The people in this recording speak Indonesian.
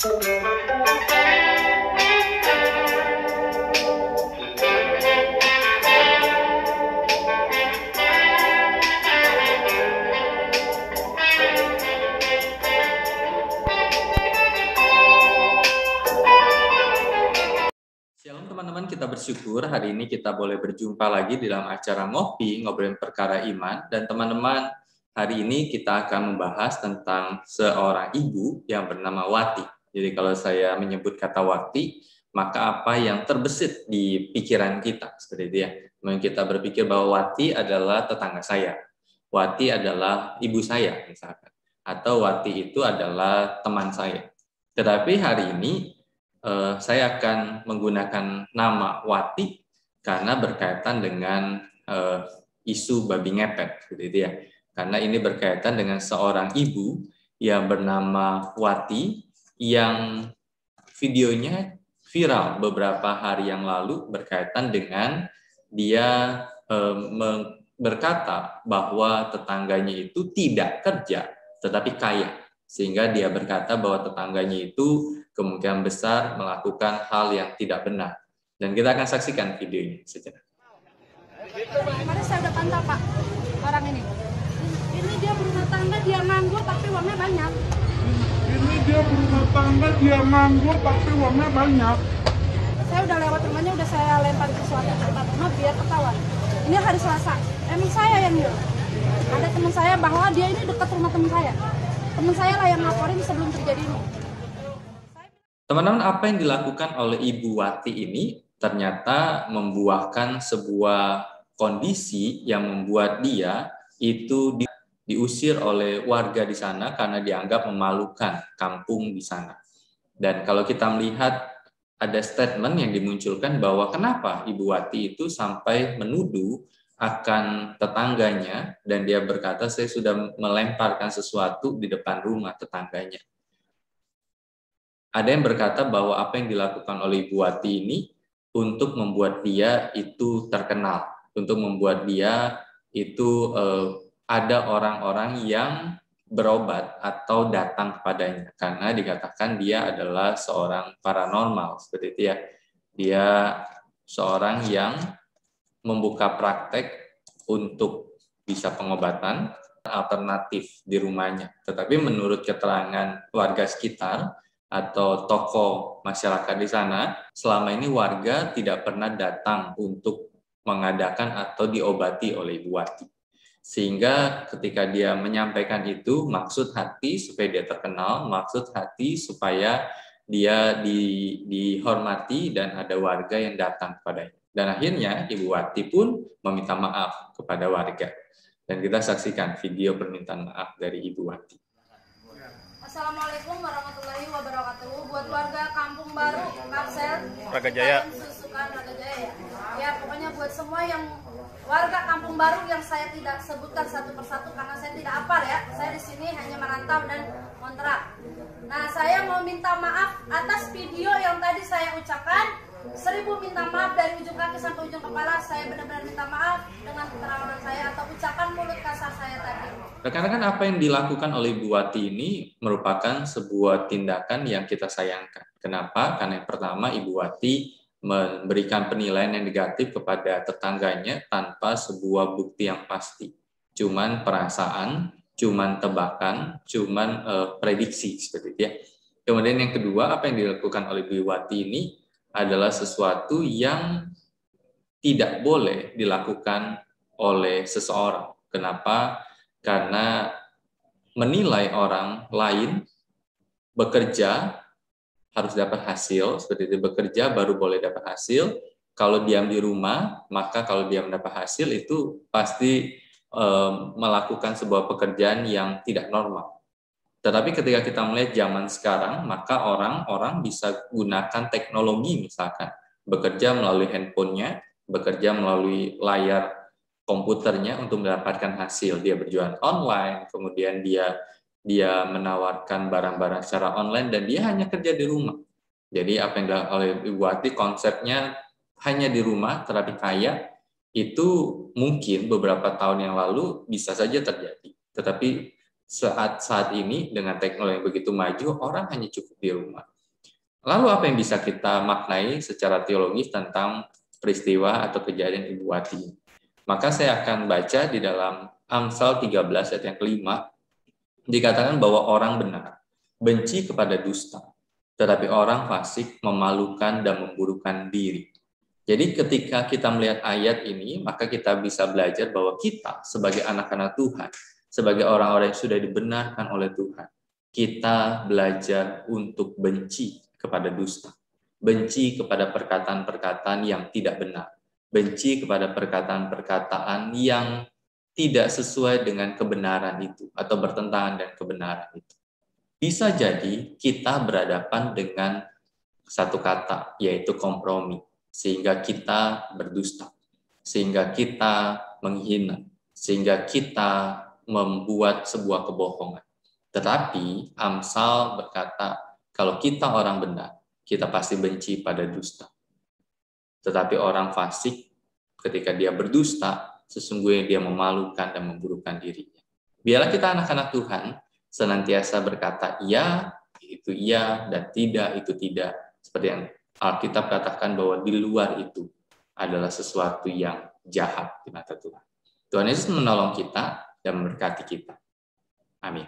Shalom teman-teman, kita bersyukur hari ini kita boleh berjumpa lagi di dalam acara Ngopi, Ngobrolin Perkara Iman. Dan teman-teman, hari ini kita akan membahas tentang seorang ibu yang bernama Wati. Jadi kalau saya menyebut kata Wati, maka apa yang terbesit di pikiran kita, seperti itu ya. Mungkin kita berpikir bahwa Wati adalah tetangga saya. Wati adalah ibu saya, misalkan. Atau Wati itu adalah teman saya. Tetapi hari ini, saya akan menggunakan nama Wati karena berkaitan dengan isu babi ngepet, gitu ya. Karena ini berkaitan dengan seorang ibu yang bernama Wati yang videonya viral beberapa hari yang lalu berkaitan dengan dia berkata bahwa tetangganya itu tidak kerja tetapi kaya. Sehingga dia berkata bahwa tetangganya itu kemungkinan besar melakukan hal yang tidak benar. Dan kita akan saksikan videonya sejenak. Kemarin saya udah pantau Pak, orang ini. Ini dia berumah tangga, dia nganggur tapi uangnya banyak. Ini dia berumah tangga, dia nganggur tapi uangnya banyak. Saya udah lewat rumahnya, udah saya lempar sesuatu ke tempat rumah biar ketahuan. Ini hari Selasa, emang saya yang nyuruh. Ada teman saya bahwa dia ini dekat rumah teman saya. Teman saya lah yang laporin sebelum terjadi ini. Teman-teman, apa yang dilakukan oleh Ibu Wati ini ternyata membuahkan sebuah kondisi yang membuat dia itu diusir oleh warga di sana karena dianggap memalukan kampung di sana. Dan kalau kita melihat ada statement yang dimunculkan bahwa kenapa Ibu Wati itu sampai menuduh akan tetangganya dan dia berkata saya sudah melemparkan sesuatu di depan rumah tetangganya. Ada yang berkata bahwa apa yang dilakukan oleh Ibu Wati ini untuk membuat dia itu terkenal, untuk membuat dia itu ada orang-orang yang berobat atau datang kepadanya karena dikatakan dia adalah seorang paranormal, seperti itu ya. Dia seorang yang membuka praktek untuk bisa pengobatan alternatif di rumahnya. Tetapi menurut keterangan warga sekitar atau tokoh masyarakat di sana, selama ini warga tidak pernah datang untuk mengadakan atau diobati oleh Ibu Wati. Sehingga ketika dia menyampaikan itu, maksud hati supaya dia terkenal, maksud hati supaya dia dihormati dan ada warga yang datang kepadanya. Dan akhirnya Ibu Wati pun meminta maaf kepada warga. Dan kita saksikan video permintaan maaf dari Ibu Wati. Assalamualaikum warahmatullahi wabarakatuh. Buat warga Kampung Baru, Kapsel, Raga Jaya. Susukan Raga Jaya. Ya, pokoknya buat semua yang warga Kampung Baru yang saya tidak sebutkan satu persatu karena saya tidak hafal ya. Saya di sini hanya merantau dan kontrak. Nah, saya mau minta maaf atas video yang tadi saya ucapkan. 1000 minta maaf dari ujung kaki sampai ujung kepala. Saya benar-benar minta maaf dengan keterangan saya atau ucapan mulut kasar saya tadi. Rekan-rekan, apa yang dilakukan oleh Ibu Wati ini merupakan sebuah tindakan yang kita sayangkan. Kenapa? Karena yang pertama, Ibu Wati memberikan penilaian yang negatif kepada tetangganya tanpa sebuah bukti yang pasti. Cuman perasaan, cuman tebakan, cuman prediksi seperti itu ya. Kemudian yang kedua, apa yang dilakukan oleh Ibu Wati ini adalah sesuatu yang tidak boleh dilakukan oleh seseorang. Kenapa? Karena menilai orang lain bekerja harus dapat hasil, seperti itu, bekerja baru boleh dapat hasil. Kalau diam di rumah, maka kalau dia mendapat hasil itu pasti melakukan sebuah pekerjaan yang tidak normal. Tetapi ketika kita melihat zaman sekarang, maka orang-orang bisa gunakan teknologi misalkan, bekerja melalui handphonenya, bekerja melalui layar komputernya untuk mendapatkan hasil. Dia berjualan online, kemudian dia menawarkan barang-barang secara online dan dia hanya kerja di rumah. Jadi apa yang dilakukan oleh Ibu Wati konsepnya hanya di rumah tetapi kaya, itu mungkin beberapa tahun yang lalu bisa saja terjadi. Tetapi saat ini dengan teknologi yang begitu maju, orang hanya cukup di rumah. Lalu apa yang bisa kita maknai secara teologis tentang peristiwa atau kejadian Ibu Wati? Maka saya akan baca di dalam Amsal 13 ayat yang kelima, dikatakan bahwa orang benar benci kepada dusta, tetapi orang fasik memalukan dan memburukkan diri. Jadi ketika kita melihat ayat ini, maka kita bisa belajar bahwa kita sebagai anak-anak Tuhan, sebagai orang-orang yang sudah dibenarkan oleh Tuhan, kita belajar untuk benci kepada dusta, benci kepada perkataan-perkataan yang tidak benar, benci kepada perkataan-perkataan yang tidak sesuai dengan kebenaran itu atau bertentangan dengan kebenaran itu. Bisa jadi kita berhadapan dengan satu kata, yaitu kompromi, sehingga kita berdusta, sehingga kita menghina, sehingga kita membuat sebuah kebohongan. Tetapi Amsal berkata, kalau kita orang benar, kita pasti benci pada dusta. Tetapi orang fasik, ketika dia berdusta, sesungguhnya dia memalukan dan memburukkan dirinya. Biarlah kita anak-anak Tuhan senantiasa berkata iya, itu iya, dan tidak, itu tidak. Seperti yang Alkitab katakan bahwa di luar itu adalah sesuatu yang jahat di mata Tuhan. Tuhan Yesus menolong kita dan memberkati kita. Amin.